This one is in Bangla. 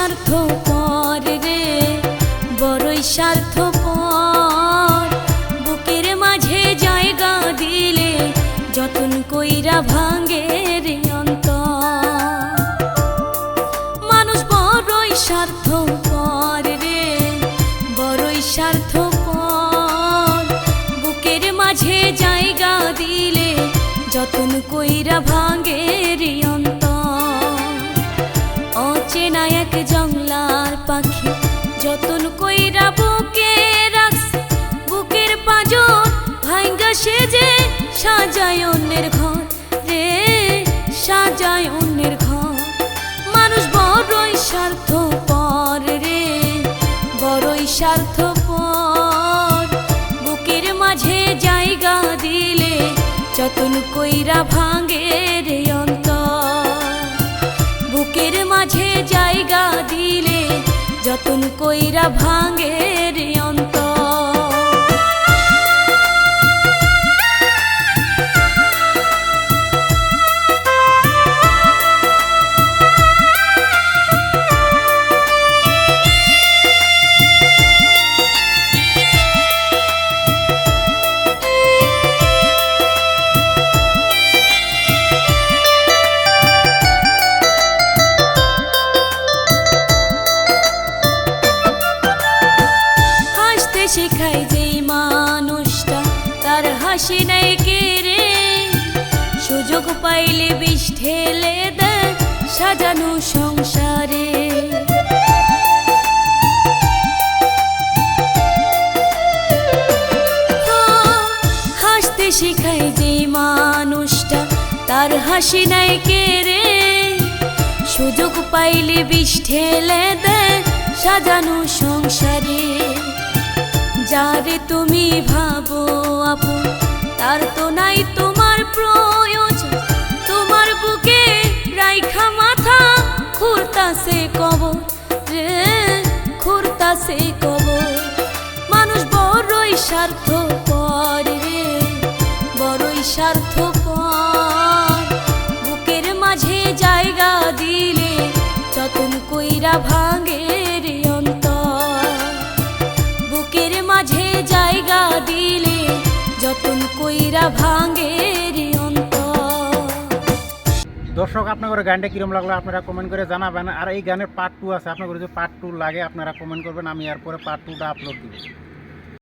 স্বার্থপর রে, বড়ই স্বার্থপর। বুকের মাঝে জায়গা দিলে যতন কইরা ভাঙে রে অন্তর। মানুষ বড়ই স্বার্থপর রে, বড়ই স্বার্থপর। বুকের মাঝে জায়গা দিলে যতন কইরা ভাঙে রে অন্তর। অচেনা এক জংলার পাখি যতন কইরা বুকে রাখছে, বুকের পাঁজর ভাঙ্গা সে যে সাজায় অন্যের ঘর রে, সাজায় অন্যের ঘর। মানুষ বড়ই স্বার্থপর রে, বড়ই স্বার্থপর। বুকের মাঝে জায়গা দিলে যতন কইরা ভাঙে রে অন্তর। বুকের মাঝে জায়গা দিলে যতন কইরা ভাঙে রে অন্তর। শেখায় যেই মানুষটা তার হাসি নাই কেড়ে, সুযোগ পাইলে বিষ ঢেলে দেয় সাজানো সংসারে। হাসতে শেখায় যেই মানুষটা তার হাসি নাই কেড়ে, সুযোগ পাইলে বিষ ঢেলে দেয় সাজানো সংসারে। যারে তুমি ভাবো আপন তার তো নাই তোমার প্রয়োজন, তোমার বুকে রাইখা মাথা খুঁড়তাছে কবর রে, খুঁড়তাছে কবর। মানুষ বড়ই স্বার্থপর রে, বড়ই স্বার্থপর। বুকের মাঝে জায়গা দিলে যতন কইরা ভাঙে রে অন্তর। বুকের মাঝে জায়গা দিলে যতন কইরা ভাঙে রে অন্তর। দর্শক, আপনাদের গানটা কিরম লাগলো আপনারা কমেন্ট করে জানাবেন। আর এই গানের পার্ট 2 আছে, আপনাদের যদি পার্ট 2 লাগে আপনারা কমেন্ট করবেন, আমি এরপরে পার্ট 2টা আপলোড দিব।